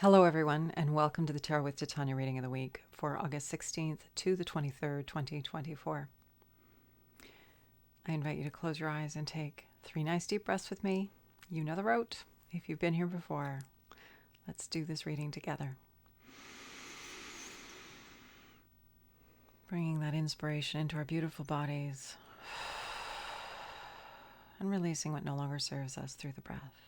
Hello, everyone, and welcome to the Tarot with Titania reading of the week for August 16th to the 23rd, 2024. I invite you to close your eyes and take 3 nice deep breaths with me. You know the route. If you've been here before, let's do this reading together. Bringing that inspiration into our beautiful bodies and releasing what no longer serves us through the breath.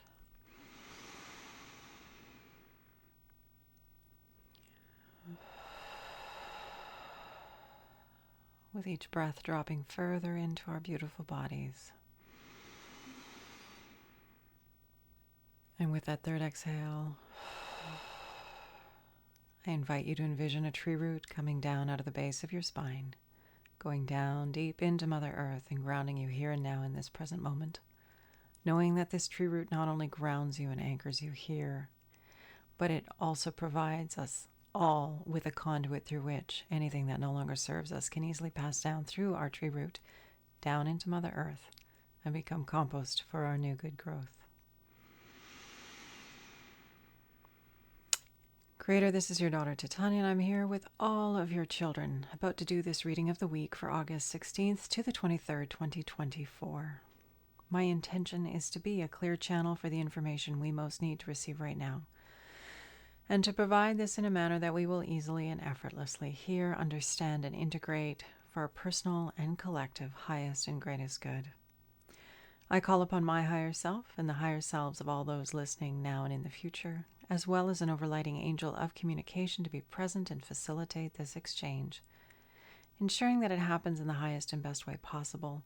With each breath dropping further into our beautiful bodies. And with that third exhale, I invite you to envision a tree root coming down out of the base of your spine, going down deep into Mother Earth and grounding you here and now in this present moment, knowing that this tree root not only grounds you and anchors you here, but it also provides us all with a conduit through which anything that no longer serves us can easily pass down through our tree root, down into Mother Earth, and become compost for our new good growth. Creator, this is your daughter Titania, and I'm here with all of your children, about to do this reading of the week for August 16th to the 23rd, 2024. My intention is to be a clear channel for the information we most need to receive right now, and to provide this in a manner that we will easily and effortlessly hear, understand, and integrate for our personal and collective highest and greatest good. I call upon my higher self and the higher selves of all those listening now and in the future, as well as an overlighting angel of communication, to be present and facilitate this exchange, ensuring that it happens in the highest and best way possible,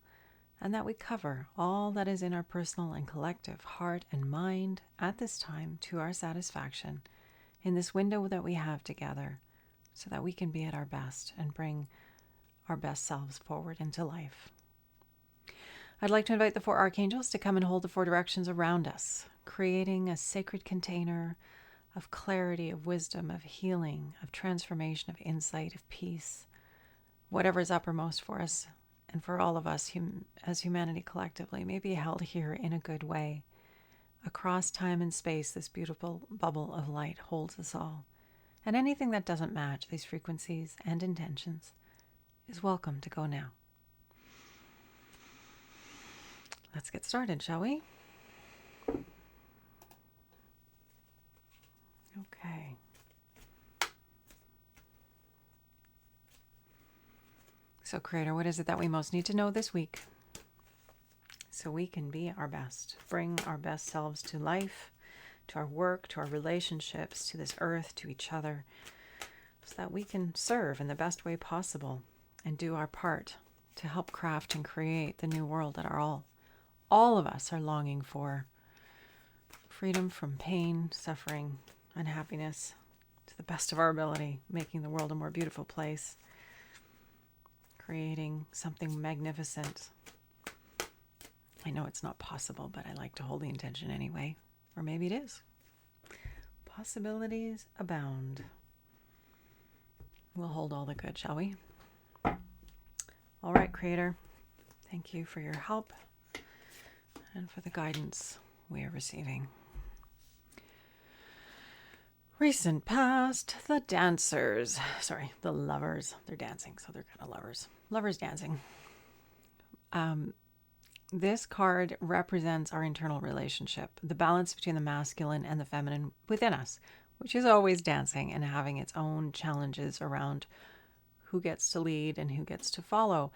and that we cover all that is in our personal and collective heart and mind at this time to our satisfaction, in this window that we have together, so that we can be at our best and bring our best selves forward into life. I'd like to invite the 4 archangels to come and hold the 4 directions around us, creating a sacred container of clarity, of wisdom, of healing, of transformation, of insight, of peace, whatever is uppermost for us and for all of us as humanity collectively may be held here in a good way. Across time and space, this beautiful bubble of light holds us all, and anything that doesn't match these frequencies and intentions is welcome to go now. Let's get started, shall we? Okay. So, Creator, what is it that we most need to know this week, so we can be our best, bring our best selves to life, to our work, to our relationships, to this earth, to each other, so that we can serve in the best way possible and do our part to help craft and create the new world that all of us are longing for. Freedom from pain, suffering, unhappiness, to the best of our ability, making the world a more beautiful place, creating something magnificent. I know it's not possible, but I like to hold the intention anyway. Or maybe it is. Possibilities abound. We'll hold all the good, shall we? All right, Creator. Thank you for your help and for the guidance we are receiving. Recent past, the lovers. They're dancing, so they're kind of lovers. Lovers dancing. This card represents our internal relationship, the balance between the masculine and the feminine within us, which is always dancing and having its own challenges around who gets to lead and who gets to follow.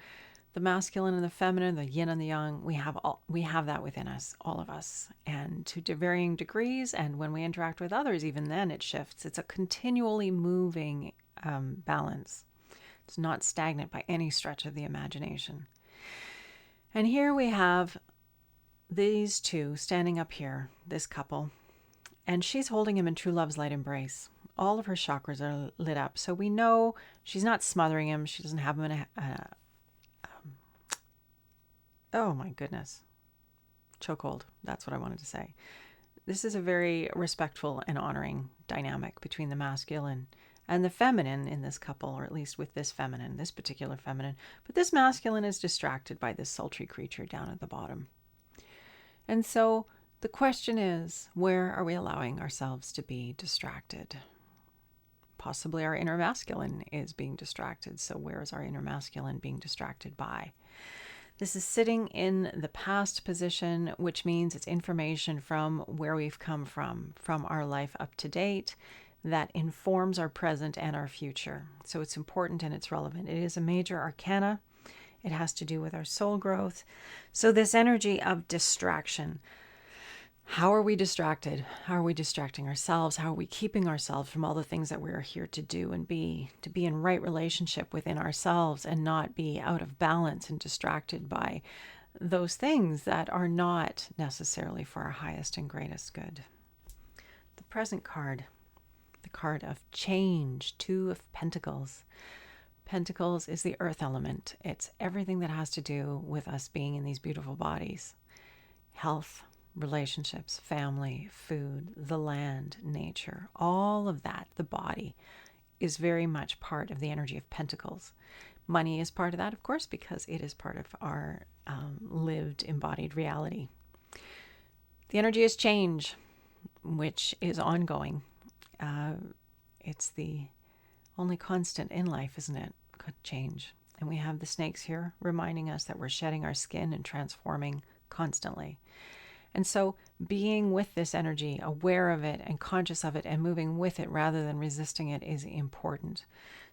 The masculine and the feminine, the yin and the yang, we have that within us, all of us, and to varying degrees. And when we interact with others, even then it shifts. It's a continually moving balance. It's not stagnant by any stretch of the imagination. And here we have these two standing up here, this couple, and she's holding him in true love's light embrace. All of her chakras are lit up, so we know she's not smothering him. She doesn't have him in oh my goodness, chokehold. That's what I wanted to say. This is a very respectful and honoring dynamic between the masculine and the feminine in this couple, or at least with this particular feminine. But this masculine is distracted by this sultry creature down at the bottom. And so The question is, where are we allowing ourselves to be distracted? Possibly our inner masculine is being distracted. So where is our inner masculine being distracted by? This is sitting in the past position, which means it's information from where we've come from our life up to date, that informs our present and our future. So it's important and it's relevant. It is a major arcana. It has to do with our soul growth. So this energy of distraction, how are we distracted? How are we distracting ourselves? How are we keeping ourselves from all the things that we're here to do and be, to be in right relationship within ourselves and not be out of balance and distracted by those things that are not necessarily for our highest and greatest good? The present card, the card of change, 2 of Pentacles. Pentacles is the earth element. It's everything that has to do with us being in these beautiful bodies. Health, relationships, family, food, the land, nature, all of that, the body, is very much part of the energy of Pentacles. Money is part of that, of course, because it is part of our lived, embodied reality. The energy is change, which is ongoing. It's the only constant in life, isn't it? Change. And we have the snakes here reminding us that we're shedding our skin and transforming constantly. And so being with this energy, aware of it and conscious of it and moving with it rather than resisting it is important.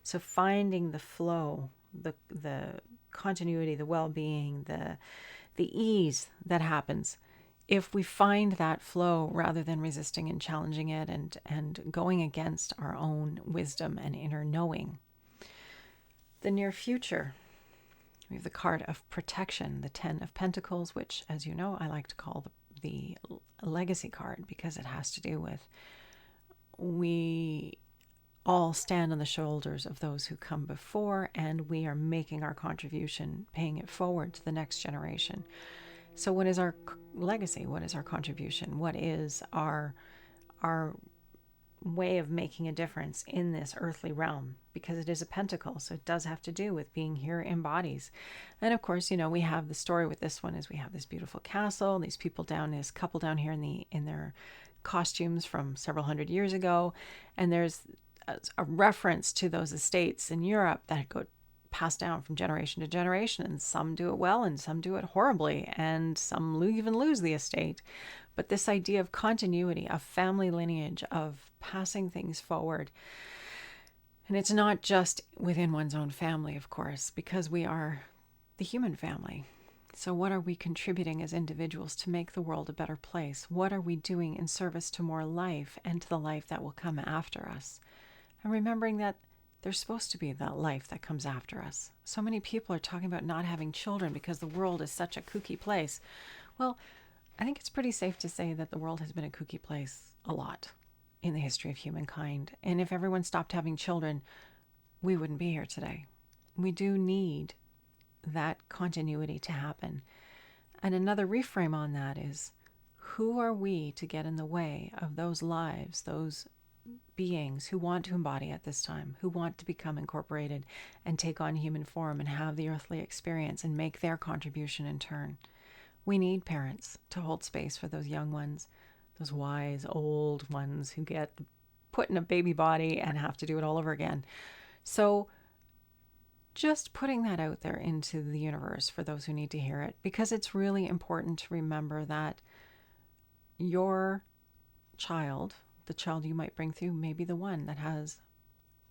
So finding the flow, the continuity, the well-being, the ease that happens, if we find that flow rather than resisting and challenging it and going against our own wisdom and inner knowing. The near future, we have the card of protection, the 10 of Pentacles, which, as you know, I like to call the legacy card because it has to do with we all stand on the shoulders of those who come before, and we are making our contribution, paying it forward to the next generation. So what is our legacy? What is our contribution? What is our way of making a difference in this earthly realm? Because it is a pentacle, so it does have to do with being here in bodies. And of course, you know, we have the story with this one is we have this beautiful castle, these people down, this couple down here in their costumes from several hundred years ago, and there's a reference to those estates in Europe that go passed down from generation to generation, and some do it well and some do it horribly, and some even lose the estate. But this idea of continuity, of family lineage, of passing things forward. And it's not just within one's own family, of course, because we are the human family. So what are we contributing as individuals to make the world a better place? What are we doing in service to more life and to the life that will come after us? And remembering that there's supposed to be that life that comes after us. So many people are talking about not having children because the world is such a kooky place. Well, I think it's pretty safe to say that the world has been a kooky place a lot in the history of humankind. And if everyone stopped having children, we wouldn't be here today. We do need that continuity to happen. And another reframe on that is, who are we to get in the way of those lives, those beings who want to embody at this time, who want to become incorporated and take on human form and have the earthly experience and make their contribution in turn? We need parents to hold space for those young ones, those wise old ones who get put in a baby body and have to do it all over again. So just putting that out there into the universe for those who need to hear it, because it's really important to remember that your child, the child you might bring through, may be the one that has,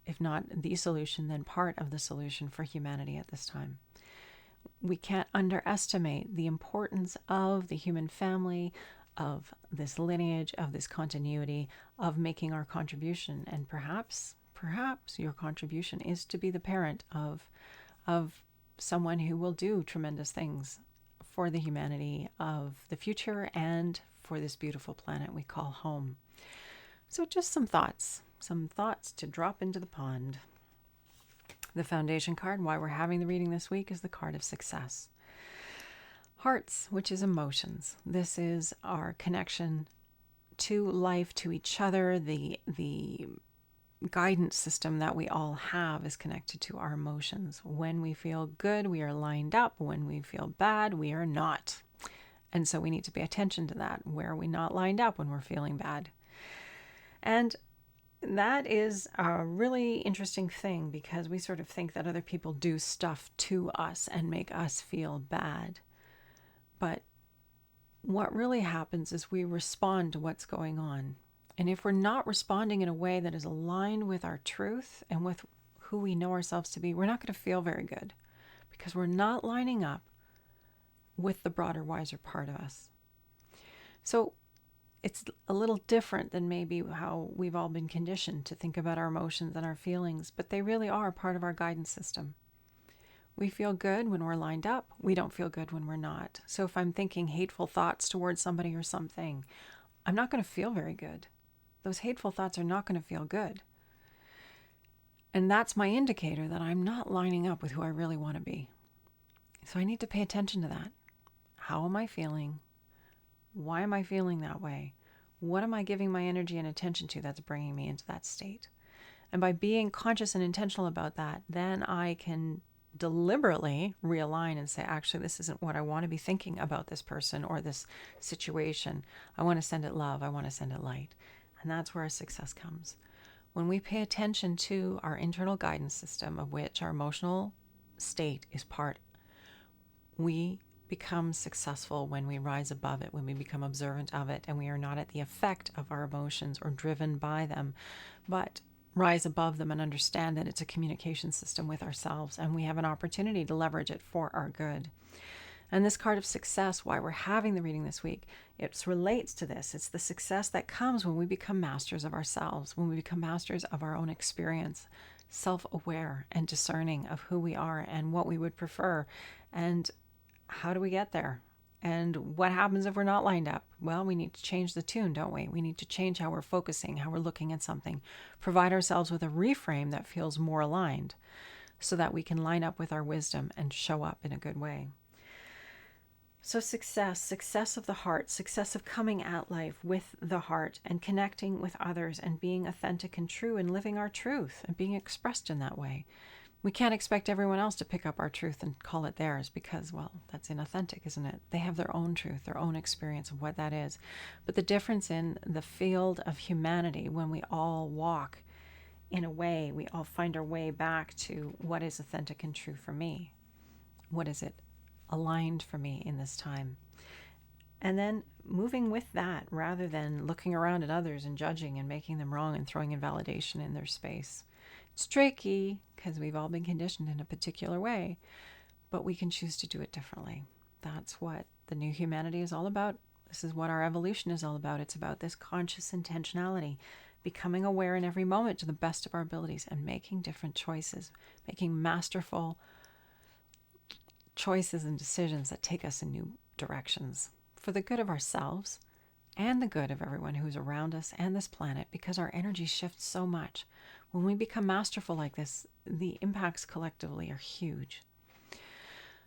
if not the solution, then part of the solution for humanity at this time. We can't underestimate the importance of the human family, of this lineage, of this continuity, of making our contribution. And perhaps your contribution is to be the parent of someone who will do tremendous things for the humanity of the future and for this beautiful planet we call home. So just some thoughts to drop into the pond. The foundation card, why we're having the reading this week, is the card of success. Hearts, which is emotions. This is our connection to life, to each other. The guidance system that we all have is connected to our emotions. When we feel good, we are lined up. When we feel bad, we are not. And so we need to pay attention to that. Where are we not lined up when we're feeling bad? And that is a really interesting thing, because we sort of think that other people do stuff to us and make us feel bad. But what really happens is we respond to what's going on. And if we're not responding in a way that is aligned with our truth and with who we know ourselves to be, we're not going to feel very good, because we're not lining up with the broader, wiser part of us. So it's a little different than maybe how we've all been conditioned to think about our emotions and our feelings, but they really are part of our guidance system. We feel good when we're lined up. We don't feel good when we're not. So if I'm thinking hateful thoughts towards somebody or something, I'm not going to feel very good. Those hateful thoughts are not going to feel good. And that's my indicator that I'm not lining up with who I really want to be. So I need to pay attention to that. How am I feeling? Why am I feeling that way? What am I giving my energy and attention to that's bringing me into that state? And by being conscious and intentional about that, then I can deliberately realign and say, actually, this isn't what I want to be thinking about this person or this situation. I want to send it love. I want to send it light. And that's where our success comes. When we pay attention to our internal guidance system, of which our emotional state is part, we become successful when we rise above it, when we become observant of it, and we are not at the effect of our emotions or driven by them, but rise above them and understand that it's a communication system with ourselves, and we have an opportunity to leverage it for our good. And this card of success, why we're having the reading this week, it relates to this. It's the success that comes when we become masters of ourselves, when we become masters of our own experience, self-aware and discerning of who we are and what we would prefer. And how do we get there? And what happens if we're not lined up? Well, we need to change the tune, don't we? We need to change how we're focusing, how we're looking at something, provide ourselves with a reframe that feels more aligned so that we can line up with our wisdom and show up in a good way. So success of the heart, success of coming at life with the heart and connecting with others and being authentic and true and living our truth and being expressed in that way. We can't expect everyone else to pick up our truth and call it theirs because, well, that's inauthentic, isn't it? They have their own truth, their own experience of what that is. But the difference in the field of humanity, when we all walk in a way, we all find our way back to what is authentic and true for me. What is it aligned for me in this time? And then moving with that rather than looking around at others and judging and making them wrong and throwing invalidation in their space. It's tricky because we've all been conditioned in a particular way, but we can choose to do it differently. That's what the new humanity is all about. This is what our evolution is all about. It's about this conscious intentionality, becoming aware in every moment to the best of our abilities and making different choices, making masterful choices and decisions that take us in new directions for the good of ourselves and the good of everyone who's around us and this planet, because our energy shifts so much. When we become masterful like this, the impacts collectively are huge.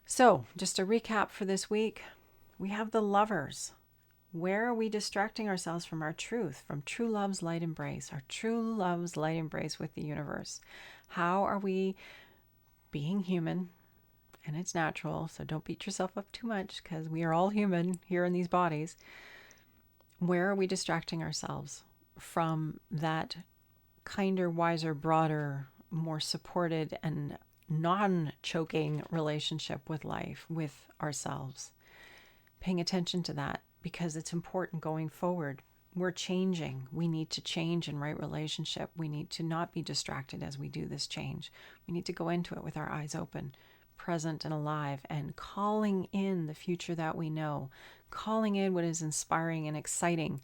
So, just a recap for this week, we have the Lovers. Where are we distracting ourselves from our truth, from true love's light embrace, our true love's light embrace with the universe? How are we being human? And it's natural, so don't beat yourself up too much because we are all human here in these bodies. Where are we distracting ourselves from that kinder, wiser, broader, more supported and non-choking relationship with life, with ourselves? Paying attention to that because it's important going forward. We're changing. We need to change in right relationship. We need to not be distracted as we do this change. We need to go into it with our eyes open, present and alive, and calling in the future that we know, calling in what is inspiring and exciting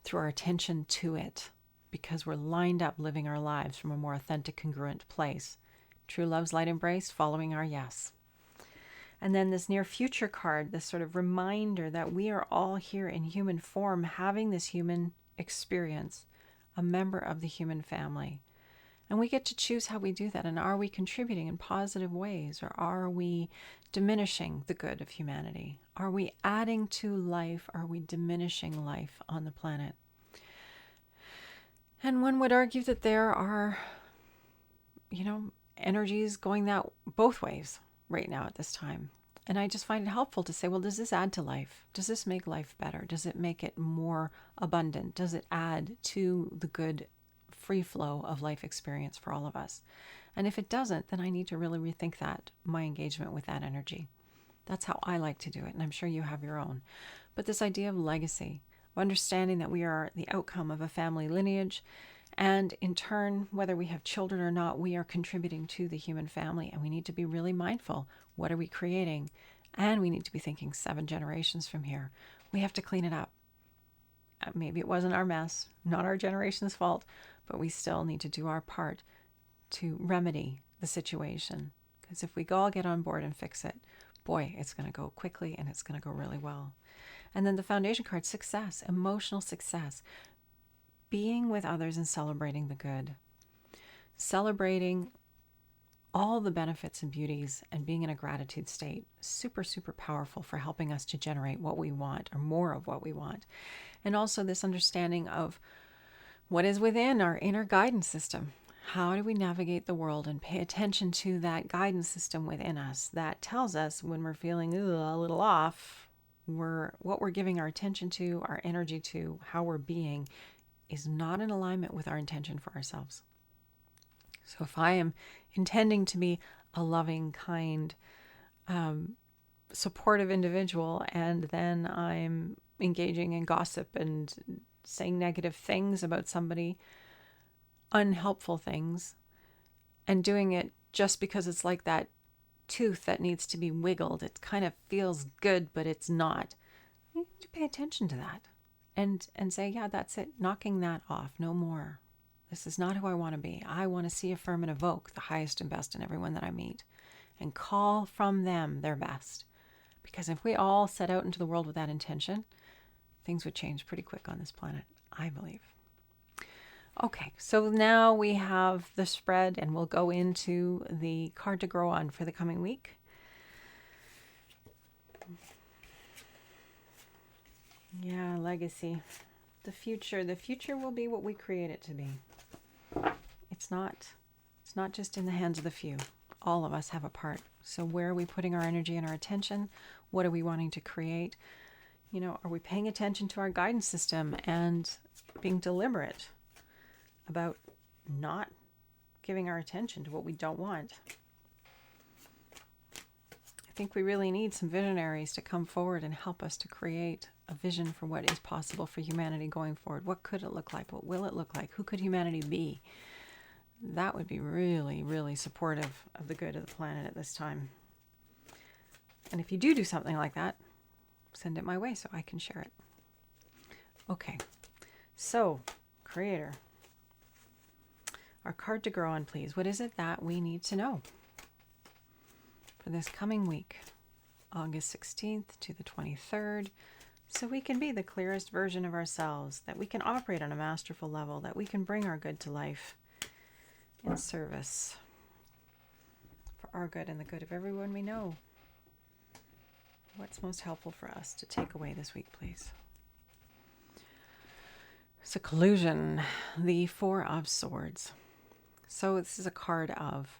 through our attention to it, because we're lined up living our lives from a more authentic, congruent place. True love's light embrace, following our yes. And then this near future card, this sort of reminder that we are all here in human form, having this human experience, a member of the human family. And we get to choose how we do that. And are we contributing in positive ways, or are we diminishing the good of humanity? Are we adding to life? Are we diminishing life on the planet? And one would argue that there are, energies going that both ways right now at this time. And I just find it helpful to say, well, does this add to life? Does this make life better? Does it make it more abundant? Does it add to the good free flow of life experience for all of us? And if it doesn't, then I need to really rethink my engagement with that energy. That's how I like to do it, and I'm sure you have your own. But this idea of legacy, of understanding that we are the outcome of a family lineage, and in turn, whether we have children or not, we are contributing to the human family, and we need to be really mindful. What are we creating? And we need to be thinking 7 generations from here. We have to clean it up. Maybe it wasn't our mess, not our generation's fault, but we still need to do our part to remedy the situation. Because if we all get on board and fix it, boy, it's going to go quickly and it's going to go really well. And then the foundation card, success, emotional success. Being with others and celebrating the good. Celebrating all the benefits and beauties and being in a gratitude state. Super, super powerful for helping us to generate what we want or more of what we want. And also this understanding of what is within our inner guidance system. How do we navigate the world and pay attention to that guidance system within us that tells us when we're feeling a little off, what we're giving our attention to, our energy to, how we're being is not in alignment with our intention for ourselves. So if I am intending to be a loving, kind, supportive individual, and then I'm engaging in gossip and saying negative things about somebody, unhelpful things, and doing it just because it's like that tooth that needs to be wiggled. It kind of feels good, but it's not. You need to pay attention to that and say, yeah, that's it. Knocking that off. No more. This is not who I want to be. I want to see, affirm, and evoke the highest and best in everyone that I meet and call from them their best. Because if we all set out into the world with that intention, things would change pretty quick on this planet, I believe. Okay, so now we have the spread and we'll go into the card to grow on for the coming week. Yeah, legacy. The future will be what we create it to be. It's not just in the hands of the few. All of us have a part. So where are we putting our energy and our attention? What are we wanting to create? Are we paying attention to our guidance system and being deliberate about not giving our attention to what we don't want? I think we really need some visionaries to come forward and help us to create a vision for what is possible for humanity going forward. What could it look like? What will it look like? Who could humanity be? That would be really, really supportive of the good of the planet at this time. And if you do something like that, send it my way so I can share it. Okay, so Creator, our card to grow on, please. What is it that we need to know for this coming week, August 16th to the 23rd, so we can be the clearest version of ourselves, that we can operate on a masterful level, that we can bring our good to life in service for our good and the good of everyone we know? What's most helpful for us to take away this week, please? So collusion, the 4 of Swords. So this is a card of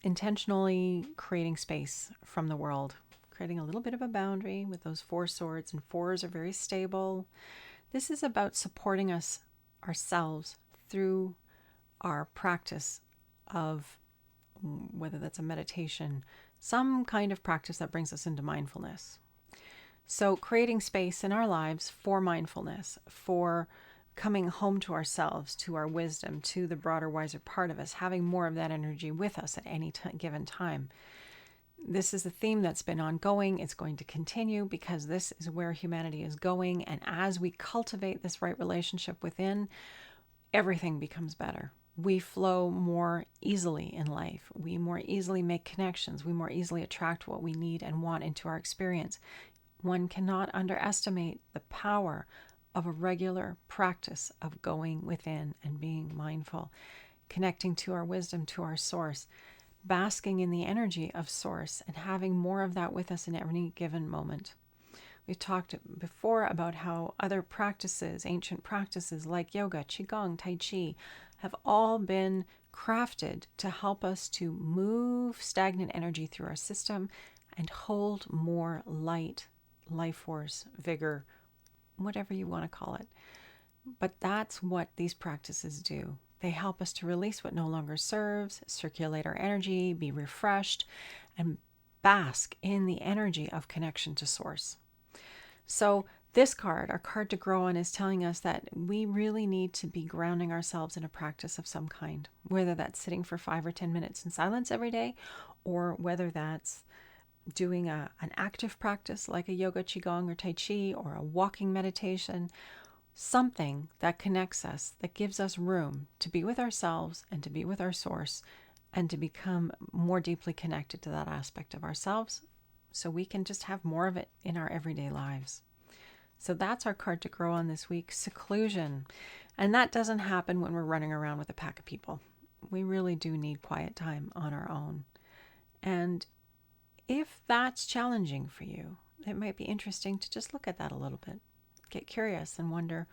intentionally creating space from the world, creating a little bit of a boundary with those 4 swords, and 4s are very stable. This is about supporting ourselves through our practice of, whether that's a meditation, some kind of practice that brings us into mindfulness. So creating space in our lives for mindfulness, for coming home to ourselves, to our wisdom, to the broader, wiser part of us, having more of that energy with us at any given time. This is a theme that's been ongoing. It's going to continue because this is where humanity is going. And as we cultivate this right relationship within, everything becomes better. We flow more easily in life. We more easily make connections. We more easily attract what we need and want into our experience. One cannot underestimate the power of a regular practice of going within and being mindful, connecting to our wisdom, to our source, basking in the energy of source, and having more of that with us in every given moment. We've talked before about how other practices, ancient practices like yoga, qigong, tai chi, have all been crafted to help us to move stagnant energy through our system and hold more light, life force, vigor, whatever you want to call it. But that's what these practices do. They help us to release what no longer serves, circulate our energy, be refreshed, and bask in the energy of connection to Source. So this card, our card to grow on, is telling us that we really need to be grounding ourselves in a practice of some kind, whether that's sitting for 5 or 10 minutes in silence every day, or whether that's doing an active practice like a yoga, qigong, or tai chi, or a walking meditation, something that connects us, that gives us room to be with ourselves and to be with our Source and to become more deeply connected to that aspect of ourselves so we can just have more of it in our everyday lives. So that's our card to grow on this week, seclusion. And that doesn't happen when we're running around with a pack of people. We really do need quiet time on our own. And if that's challenging for you, it might be interesting to just look at that a little bit. Get curious and wonder,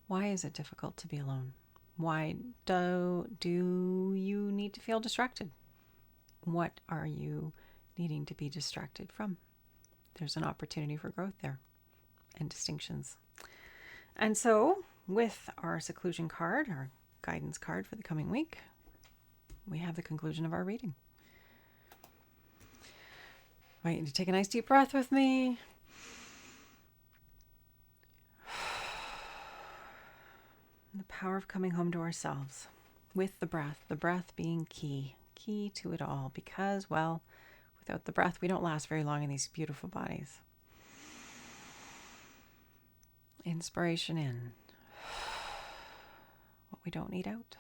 why is it difficult to be alone? Why do you need to feel distracted? What are you needing to be distracted from? There's an opportunity for growth there and distinctions. And so with our seclusion card, our guidance card for the coming week, we have the conclusion of our reading. I want you to take a nice deep breath with me. The power of coming home to ourselves with the breath being key to it all, because, well, without the breath, we don't last very long in these beautiful bodies. Inspiration in. What we don't need out.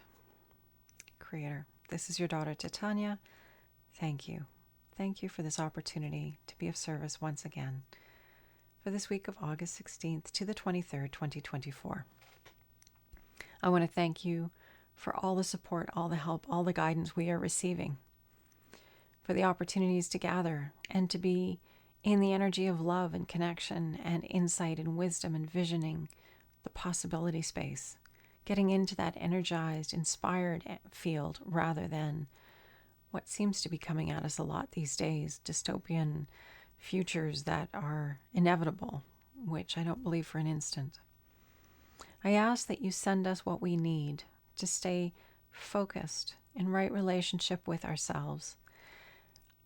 Creator, this is your daughter, Titania. Thank you. Thank you for this opportunity to be of service once again for this week of August 16th to the 23rd, 2024. I want to thank you for all the support, all the help, all the guidance we are receiving, for the opportunities to gather and to be in the energy of love and connection and insight and wisdom and visioning the possibility space, getting into that energized, inspired field rather than what seems to be coming at us a lot these days, dystopian futures that are inevitable, which I don't believe for an instant. I ask that you send us what we need to stay focused in right relationship with ourselves,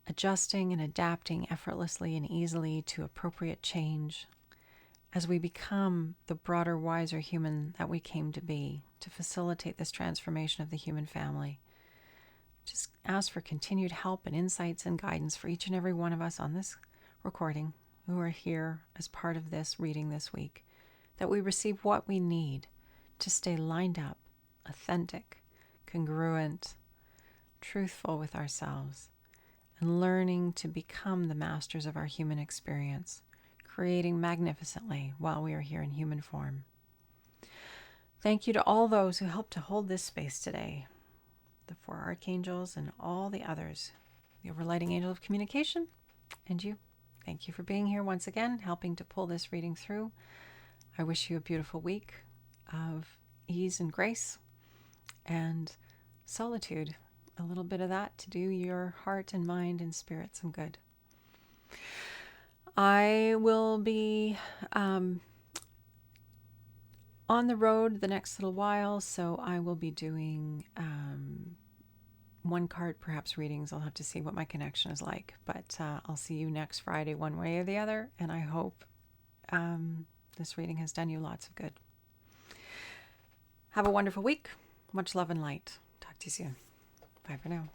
adjusting and adapting effortlessly and easily to appropriate change as we become the broader, wiser human that we came to be, to facilitate this transformation of the human family. Just ask for continued help and insights and guidance for each and every one of us on this recording who are here as part of this reading this week, that we receive what we need to stay lined up, authentic, congruent, truthful with ourselves, and learning to become the masters of our human experience, creating magnificently while we are here in human form. Thank you to all those who helped to hold this space today, the 4 archangels and all the others, the overlighting angel of communication, and you. Thank you for being here once again, helping to pull this reading through. I wish you a beautiful week of ease and grace and solitude, a little bit of that to do your heart and mind and spirit some good. I will be on the road the next little while, so I will be doing one card perhaps readings. I'll have to see what my connection is like, but I'll see you next Friday one way or the other, and I hope this reading has done you lots of good. Have a wonderful week. Much love and light. Talk to you soon. Bye for now.